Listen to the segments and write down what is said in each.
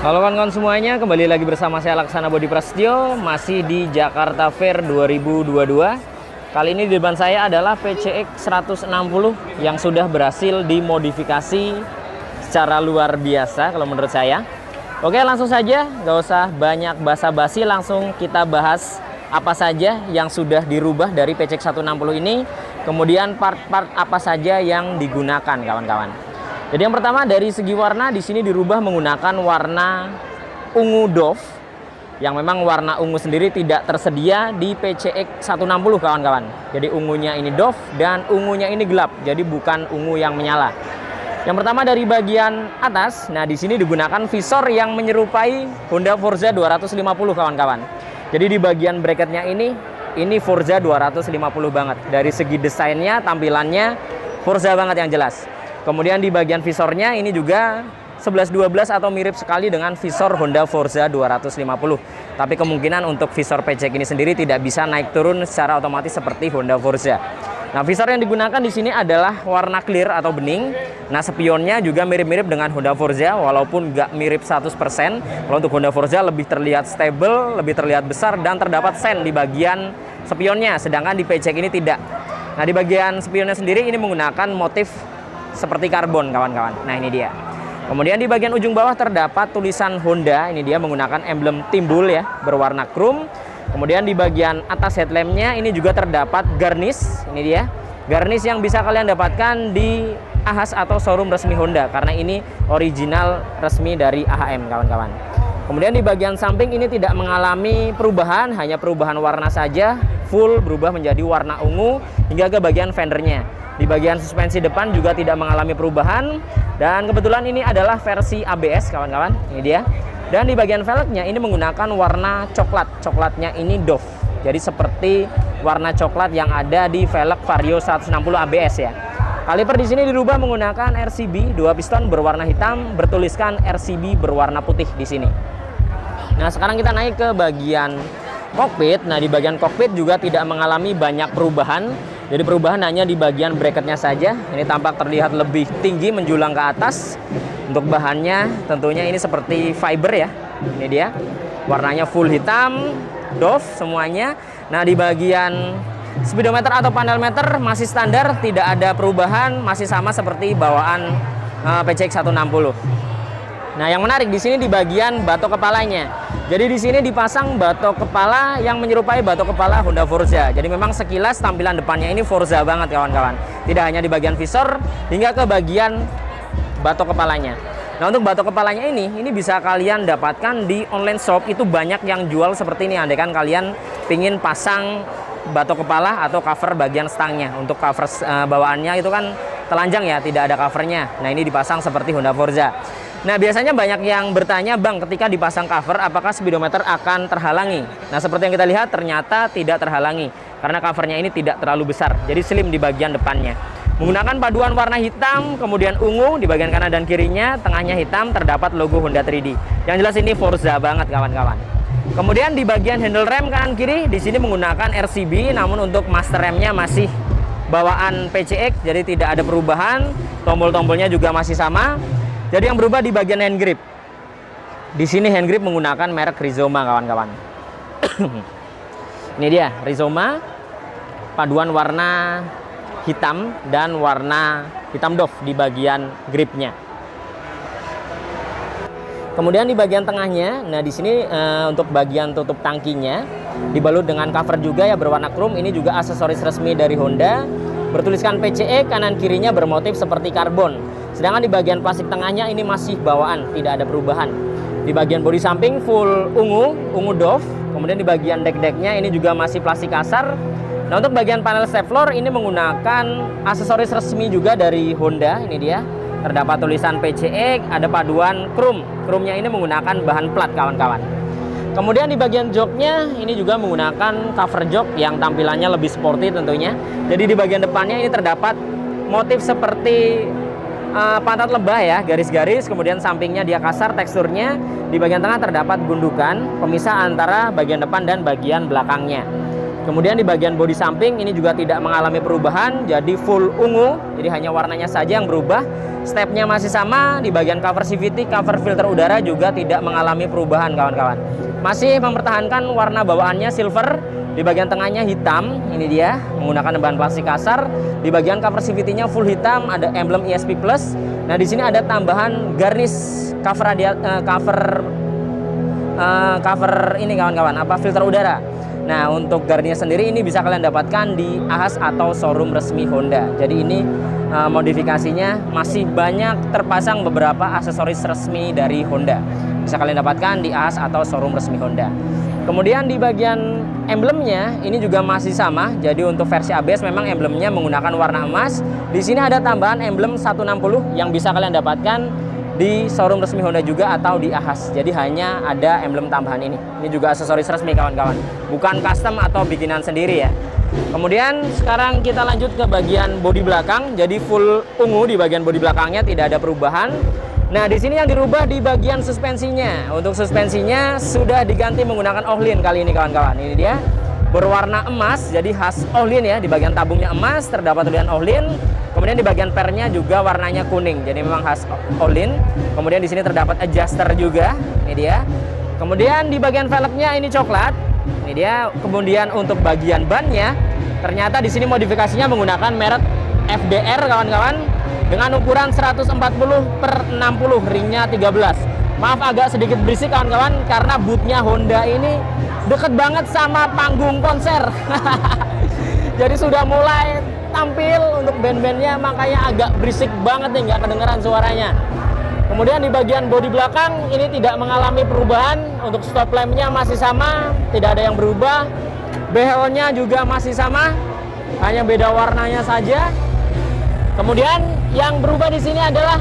Halo kawan-kawan semuanya, kembali lagi bersama saya Laksana Bodi Prasetyo, masih di Jakarta Fair 2022. Kali ini di depan saya adalah PCX 160 yang sudah berhasil dimodifikasi secara luar biasa kalau menurut saya. Oke, langsung saja, nggak usah banyak basa-basi, langsung kita bahas apa saja yang sudah dirubah dari PCX 160 ini, kemudian part-part apa saja yang digunakan kawan-kawan. Jadi yang pertama dari segi warna, di sini dirubah menggunakan warna ungu doff, yang memang warna ungu sendiri tidak tersedia di PCX 160 kawan-kawan. Jadi ungunya ini doff dan ungunya ini gelap, jadi bukan ungu yang menyala. Yang pertama dari bagian atas, nah di sini digunakan visor yang menyerupai Honda Forza 250 kawan-kawan. Jadi di bagian bracketnya ini Forza 250 banget. Dari segi desainnya, tampilannya Forza banget yang jelas. Kemudian di bagian visornya ini juga 11-12 atau mirip sekali dengan visor Honda Forza 250. Tapi kemungkinan untuk visor PCX ini sendiri tidak bisa naik turun secara otomatis seperti Honda Forza. Nah, visor yang digunakan di sini adalah warna clear atau bening. Nah, spionnya juga mirip-mirip dengan Honda Forza walaupun nggak mirip 100%. Kalau untuk Honda Forza lebih terlihat stable, lebih terlihat besar dan terdapat sen di bagian spionnya, sedangkan di PCX ini tidak. Nah, di bagian spionnya sendiri ini menggunakan motif seperti karbon kawan-kawan. Nah, ini dia. Kemudian di bagian ujung bawah terdapat tulisan Honda. Ini dia menggunakan emblem timbul ya, berwarna chrome. Kemudian di bagian atas headlampnya ini juga terdapat garnish. Ini dia. Garnish yang bisa kalian dapatkan di Ahas atau showroom resmi Honda, karena ini original resmi dari AHM kawan-kawan. Kemudian di bagian samping ini tidak mengalami perubahan, hanya perubahan warna saja, full berubah menjadi warna ungu hingga ke bagian fendernya. Di bagian suspensi depan juga tidak mengalami perubahan, dan kebetulan ini adalah versi ABS kawan-kawan. Ini dia. Dan di bagian velgnya ini menggunakan warna coklat. Coklatnya ini doff. Jadi seperti warna coklat yang ada di velg Vario 160 ABS ya. Kaliper di sini dirubah menggunakan RCB 2 piston berwarna hitam, bertuliskan RCB berwarna putih di sini. Nah, sekarang kita naik ke bagian kokpit. Nah, di bagian kokpit juga tidak mengalami banyak perubahan. Jadi perubahan hanya di bagian bracketnya saja. Ini tampak terlihat lebih tinggi menjulang ke atas. Untuk bahannya tentunya ini seperti fiber ya. Ini dia. Warnanya full hitam, doff semuanya. Nah, di bagian speedometer atau panel meter masih standar, tidak ada perubahan, masih sama seperti bawaan PCX 160. Nah, yang menarik di sini di bagian batok kepalanya. Jadi di sini dipasang batok kepala yang menyerupai batok kepala Honda Forza. Jadi memang sekilas tampilan depannya ini Forza banget kawan-kawan. Tidak hanya di bagian visor hingga ke bagian batok kepalanya. Nah, untuk batok kepalanya ini bisa kalian dapatkan di online shop. Itu banyak yang jual seperti ini. Andai kan kalian pingin pasang batok kepala atau cover bagian stangnya. Untuk cover bawaannya itu kan telanjang ya, tidak ada covernya. Nah, ini dipasang seperti Honda Forza. Nah, biasanya banyak yang bertanya, Bang, ketika dipasang cover apakah speedometer akan terhalangi? Nah, seperti yang kita lihat ternyata tidak terhalangi karena covernya ini tidak terlalu besar, jadi slim di bagian depannya. Menggunakan paduan warna hitam, kemudian ungu di bagian kanan dan kirinya, tengahnya hitam, terdapat logo Honda 3D. Yang jelas ini Forza banget kawan-kawan. Kemudian di bagian handle rem kanan kiri di sini menggunakan RCB, namun untuk master remnya masih bawaan PCX, jadi tidak ada perubahan. Tombol-tombolnya juga masih sama. Jadi yang berubah di bagian hand grip. Di sini hand grip menggunakan merek Rizoma kawan-kawan. Ini dia Rizoma, paduan warna hitam dan warna hitam doff di bagian gripnya. Kemudian di bagian tengahnya, nah di sini untuk bagian tutup tangkinya dibalut dengan cover juga ya berwarna chrome. Ini juga aksesoris resmi dari Honda. Bertuliskan PCX, kanan kirinya bermotif seperti karbon. Sedangkan di bagian plastik tengahnya ini masih bawaan, tidak ada perubahan. Di bagian bodi samping full ungu doff. Kemudian di bagian deck-decknya ini juga masih plastik kasar. Nah, untuk bagian panel step floor ini menggunakan aksesoris resmi juga dari Honda. Ini dia. Terdapat tulisan PCX, ada paduan chrome. Chrome-nya ini menggunakan bahan plat kawan-kawan. Kemudian di bagian joknya ini juga menggunakan cover jok yang tampilannya lebih sporty tentunya. Jadi di bagian depannya ini terdapat motif seperti pantat lebah ya, garis-garis. Kemudian sampingnya dia kasar teksturnya. Di bagian tengah terdapat gundukan pemisah antara bagian depan dan bagian belakangnya. Kemudian di bagian bodi samping ini juga tidak mengalami perubahan, jadi full ungu, jadi hanya warnanya saja yang berubah. Stepnya masih sama, di bagian cover CVT, cover filter udara juga tidak mengalami perubahan kawan-kawan. Masih mempertahankan warna bawaannya silver, di bagian tengahnya hitam, ini dia, menggunakan bahan plastik kasar. Di bagian cover CVT-nya full hitam, ada emblem ESP Plus. Nah, di sini ada tambahan garnish cover ini kawan-kawan, filter udara. Nah, untuk garninya sendiri ini bisa kalian dapatkan di Ahas atau showroom resmi Honda. Jadi ini modifikasinya masih banyak terpasang beberapa aksesoris resmi dari Honda. Bisa kalian dapatkan di Ahas atau showroom resmi Honda. Kemudian di bagian emblemnya ini juga masih sama. Jadi untuk versi ABS memang emblemnya menggunakan warna emas. Di sini ada tambahan emblem 160 yang bisa kalian dapatkan di showroom resmi Honda juga atau di Ahas. Jadi hanya ada emblem tambahan ini. Ini juga aksesoris resmi kawan-kawan, bukan custom atau bikinan sendiri ya. Kemudian sekarang kita lanjut ke bagian bodi belakang. Jadi full ungu di bagian bodi belakangnya, tidak ada perubahan. Nah, di sini yang dirubah di bagian suspensinya. Untuk suspensinya sudah diganti menggunakan Ohlin kali ini kawan-kawan. Ini dia, berwarna emas, jadi khas Ohlin ya. Di bagian tabungnya emas, terdapat tulisan Ohlin. Kemudian di bagian pernya juga warnanya kuning, jadi memang khas Ohlin. Kemudian di sini terdapat adjuster juga, ini dia. Kemudian di bagian velgnya ini coklat, ini dia. Kemudian untuk bagian bannya, ternyata di sini modifikasinya menggunakan merek FDR kawan-kawan, dengan ukuran 140/60, ringnya 13. Maaf agak sedikit berisik kawan-kawan, karena bootnya Honda ini deket banget sama panggung konser. Jadi sudah mulai tampil untuk band-bandnya, makanya agak berisik banget nih, nggak kedengeran suaranya. Kemudian di bagian bodi belakang ini tidak mengalami perubahan. Untuk stop lampnya masih sama, tidak ada yang berubah. Behelnya juga masih sama, hanya beda warnanya saja. Kemudian yang berubah di sini adalah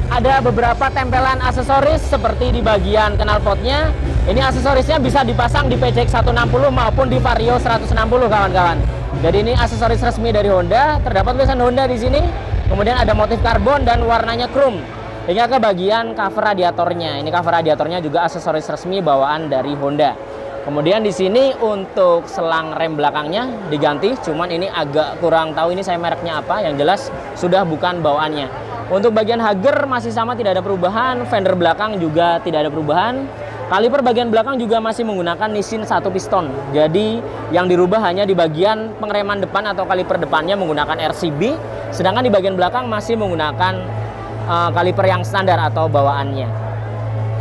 ada beberapa tempelan aksesoris seperti di bagian knalpotnya. Ini aksesorisnya bisa dipasang di PCX 160 maupun di Vario 160 kawan-kawan. Jadi ini aksesoris resmi dari Honda, terdapat tulisan Honda di sini. Kemudian ada motif karbon dan warnanya chrome. Hingga ke bagian cover radiatornya. Ini cover radiatornya juga aksesoris resmi bawaan dari Honda. Kemudian di sini untuk selang rem belakangnya diganti, cuman ini agak kurang tahu ini saya mereknya apa. Yang jelas sudah bukan bawaannya. Untuk bagian hager masih sama, tidak ada perubahan. Fender belakang juga tidak ada perubahan. Kaliper bagian belakang juga masih menggunakan Nissin 1 piston. Jadi yang dirubah hanya di bagian pengereman depan atau kaliper depannya menggunakan RCB. Sedangkan di bagian belakang masih menggunakan kaliper yang standar atau bawaannya.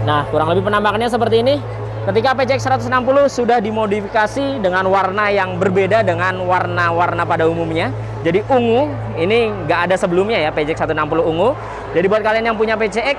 Nah, kurang lebih penampakannya seperti ini. Ketika PCX 160 sudah dimodifikasi dengan warna yang berbeda dengan warna-warna pada umumnya. Jadi ungu, ini nggak ada sebelumnya ya, PCX 160 ungu. Jadi buat kalian yang punya PCX,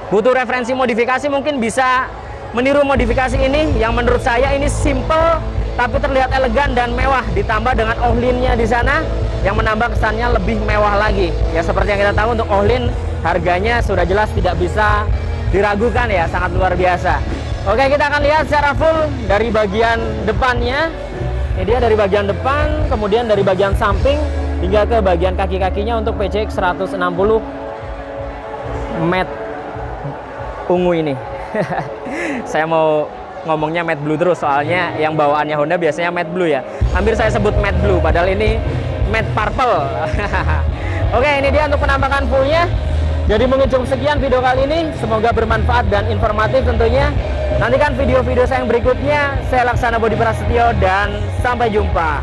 butuh referensi modifikasi, mungkin bisa meniru modifikasi ini. Yang menurut saya ini simple, tapi terlihat elegan dan mewah. Ditambah dengan Ohlinnya di sana, yang menambah kesannya lebih mewah lagi. Ya seperti yang kita tahu untuk Ohlin, harganya sudah jelas tidak bisa diragukan ya, sangat luar biasa. Oke, kita akan lihat secara full dari bagian depannya. Ini dia dari bagian depan, kemudian dari bagian samping hingga ke bagian kaki-kakinya untuk PCX 160 matte ungu ini. Saya mau ngomongnya matte blue terus, soalnya yang bawaannya Honda biasanya matte blue ya. Hampir saya sebut matte blue, padahal ini matte purple. Oke, ini dia untuk penampakan fullnya. Jadi mungkin cukup sekian video kali ini, semoga bermanfaat dan informatif tentunya. Nantikan video-video saya yang berikutnya. Saya Laksana Bodi Prasetyo dan sampai jumpa.